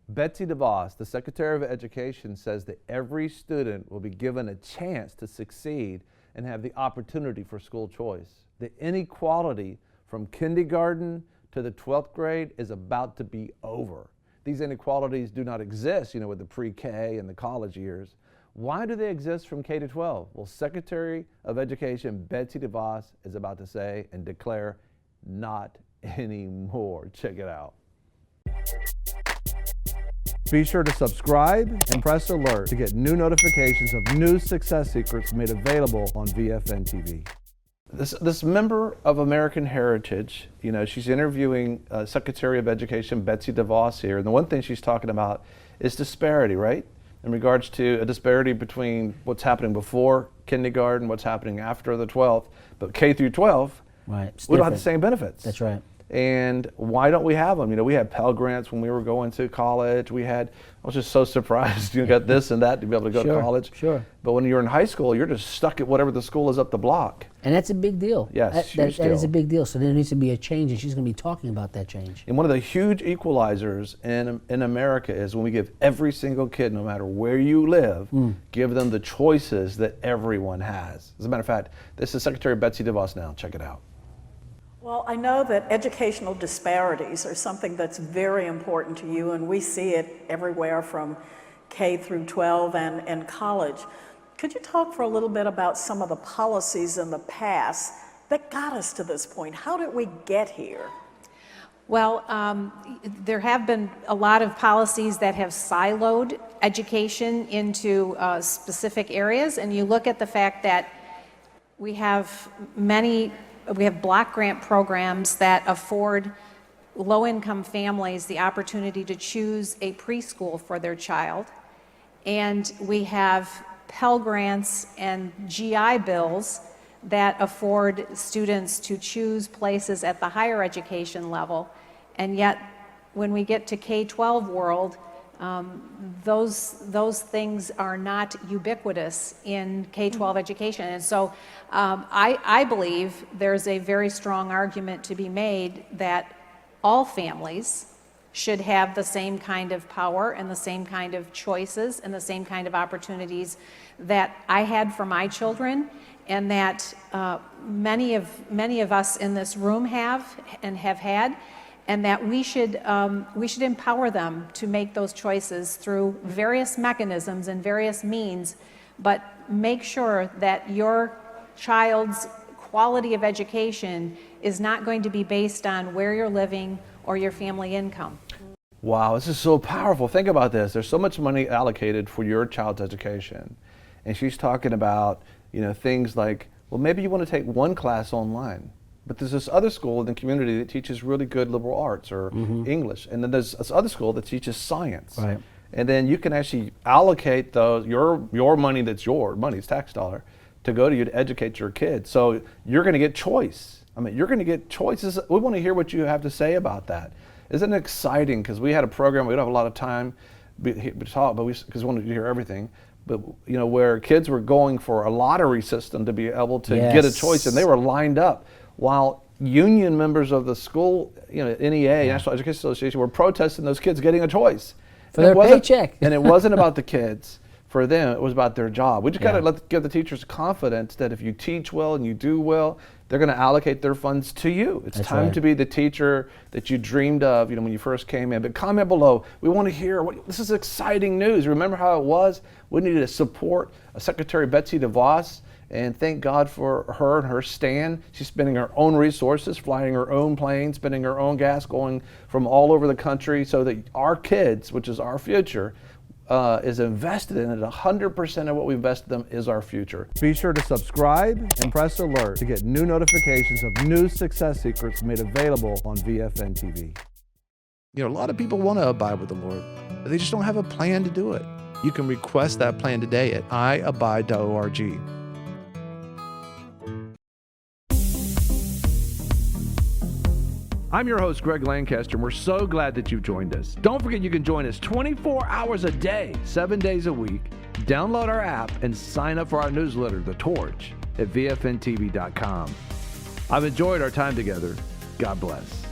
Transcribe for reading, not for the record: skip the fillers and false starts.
Betsy DeVos, the Secretary of Education, says that every student will be given a chance to succeed and have the opportunity for school choice. The inequality from kindergarten to the 12th grade is about to be over. These inequalities do not exist, with the pre-K and the college years. Why do they exist from K to 12? Well, Secretary of Education Betsy DeVos is about to say and declare, not anymore. Check it out. Be sure to subscribe and press alert to get new notifications of new success secrets made available on VFNtv. This member of American Heritage, she's interviewing Secretary of Education Betsy DeVos here, and the one thing she's talking about is disparity, right? In regards to a disparity between what's happening before kindergarten, what's happening after the 12th, but K through 12, right, we don't have the same benefits. That's right. And why don't we have them? We had Pell grants when we were going to college. I was just so surprised you got this and that to be able to go to college. Sure. But when you're in high school, you're just stuck at whatever the school is up the block. And that's a big deal. Yes, that is a big deal. So there needs to be a change, and she's going to be talking about that change. And one of the huge equalizers in America is when we give every single kid, no matter where you live, give them the choices that everyone has. As a matter of fact, this is Secretary Betsy DeVos now. Check it out. Well, I know that educational disparities are something that's very important to you, and we see it everywhere from K through 12 and college. Could you talk for a little bit about some of the policies in the past that got us to this point? How did we get here? Well, there have been a lot of policies that have siloed education into specific areas, and you look at the fact that we have block grant programs that afford low-income families the opportunity to choose a preschool for their child. And we have Pell grants and GI bills that afford students to choose places at the higher education level. And yet, when we get to K-12 world, those things are not ubiquitous in K-12 education. And so I believe there's a very strong argument to be made that all families should have the same kind of power and the same kind of choices and the same kind of opportunities that I had for my children, and that many of us in this room have and have had, and that we should empower them to make those choices through various mechanisms and various means, but make sure that your child's quality of education is not going to be based on where you're living or your family income. Wow, this is so powerful. Think about this. There's so much money allocated for your child's education. And she's talking about, things like, well, maybe you want to take one class online, but there's this other school in the community that teaches really good liberal arts or English. And then there's this other school that teaches science. Right. And then you can actually allocate your money that's your money, it's tax dollar, to go to you to educate your kids. So you're going to get choice. You're going to get choices. We want to hear what you have to say about that. Isn't it exciting? Because we had a program, we don't have a lot of time to talk, but because we wanted to hear everything. But where kids were going for a lottery system to be able to get a choice, and they were lined up while union members of the school, NEA, National Education Association, were protesting those kids getting a choice. For their paycheck. And it wasn't about the kids. For them, it was about their job. We just got to give the teachers confidence that if you teach well and you do well, they're going to allocate their funds to you. It's time to be the teacher that you dreamed of, when you first came in. But comment below. We want to hear this is exciting news. Remember how it was? We needed to support Secretary Betsy DeVos, and thank God for her and her stand. She's spending her own resources, flying her own planes, spending her own gas, going from all over the country so that our kids, which is our future, is invested in it. 100% of what we invest in them is our future. Be sure to subscribe and press alert to get new notifications of new success secrets made available on VFNtv. A lot of people want to abide with the Lord, but they just don't have a plan to do it. You can request that plan today at iabide.org. I'm your host, Greg Lancaster, and we're so glad that you've joined us. Don't forget you can join us 24 hours a day, 7 days a week. Download our app and sign up for our newsletter, The Torch, at VFNtv.com. I've enjoyed our time together. God bless.